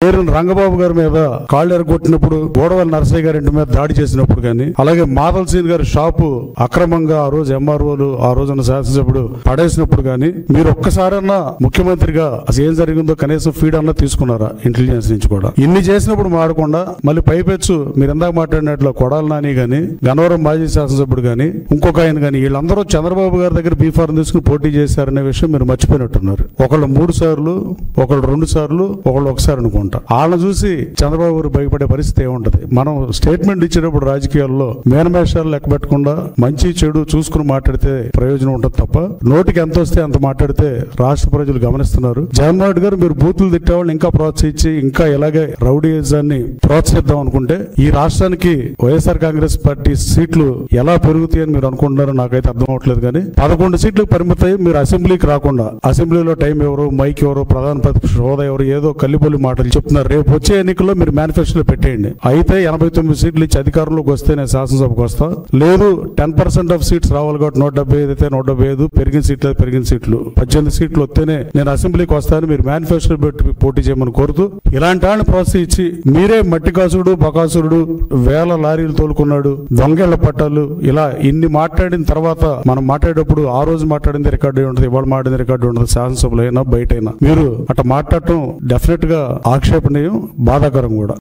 పేరుని రంగబాబు గారి మీద కాళ్ళు ఎరగొట్టినప్పుడు, గోడవల్లి నరసయ్య గారి ఇంటి మీద దాడి చేసినప్పుడు కానీ, అలాగే మాదల్ సీన్ గారి షాపు అక్రమంగా ఆ రోజు ఎంఆర్ఓలు ఆ రోజున శాసనసభ్యుడు పడేసినప్పుడు కానీ మీరు ఒక్కసారన్నా ముఖ్యమంత్రిగా అసలు ఏం జరిగిందో కనీసం ఫీడ్ అన్నా తీసుకున్నారా ఇంటెలిజెన్స్ నుంచి కూడా? ఇన్ని చేసినప్పుడు మాడకుండా మళ్ళీ పైపెచ్చు మీరు ఎందాక మాట్లాడినట్లు కొడాలి నాని గాని, గన్నవరం మాజీ శాసనసభ్యుడు గాని, ఇంకొక ఆయన గాని, వీళ్ళందరూ చంద్రబాబు గారి దగ్గర బీఫారం తీసుకుని పోటీ చేశారనే విషయం మీరు మర్చిపోయినట్టున్నారు. ఒకళ్ళు 3 సార్లు, ఒకళ్ళు 2 సార్లు, ఒకళ్ళు ఒకసారి అనుకుంటారు. వాళ్ళని చూసి చంద్రబాబు గారు భయపడే పరిస్థితి ఏముంటది? మనం స్టేట్మెంట్ ఇచ్చినప్పుడు రాజకీయాల్లో మేనమేషాలు లెక్క పెట్టకుండా మంచి చెడు చూసుకుని మాట్లాడితే ప్రయోజనం ఉంటుంది తప్ప నోటికి ఎంత వస్తే అంత మాట్లాడితే రాష్ట్ర ప్రజలు గమనిస్తున్నారు. జగన్మోహన్ రెడ్డి గారు మీరు బూతులు తిట్టేవాళ్ళు ఇంకా ప్రోత్సహించి ఇంకా ఇలాగే రౌడీయిజాన్ని ప్రోత్సహిద్దాం అనుకుంటే ఈ రాష్ట్రానికి వైఎస్ఆర్ కాంగ్రెస్ పార్టీ సీట్లు ఎలా పెరుగుతాయని మీరు అనుకుంటున్నారో నాకైతే అర్థం అవట్లేదు. కానీ 11 సీట్లకు పరిమితాయి. మీరు అసెంబ్లీకి రాకుండా, అసెంబ్లీలో టైం ఎవరు, మైక్ ఎవరు, ప్రధాన ప్రతిపక్ష హోదా ఎవరు, ఏదో కల్లిపొల్లి మాటలు చెప్తున్నారు. రేపు వచ్చే ఎన్నికల్లో మీరు మేనిఫెస్టోలో పెట్టేయండి. అయితే 89 సీట్లు ఇచ్చి అధికారంలోకి వస్తే నేను శాసనసభకు వస్తా, లేదు 10% ఆఫ్ సీట్స్ రావాలి కాబట్టి 175 అయితే 175, పెరిగిన సీట్లు 18 సీట్లు వస్తేనే నేను అసెంబ్లీకి వస్తాను మీరు మేనిఫెస్టో పెట్టి పోటీ చేయమని కోరుతూ, ఇలాంటి వాళ్ళని ప్రోత్సహించి మీరే మట్టికాసుడు బకాసురుడు, వేల లారీలు తోలుకున్నాడు, దొంగేళ్ల పట్టాలు, ఇలా ఇన్ని మాట్లాడిన తర్వాత మనం మాట్లాడేటప్పుడు ఆ రోజు మాట్లాడింది రికార్డు అయి ఉంటుంది, ఇవాళ మాట్లాడింది రికార్డు ఉంటుంది, శాసనసభలో అయినా బయట అయినా. మీరు అట్లా మాట్లాడటం డెఫినెట్ గా ఆక్షేపణీయం, బాధాకరం కూడా.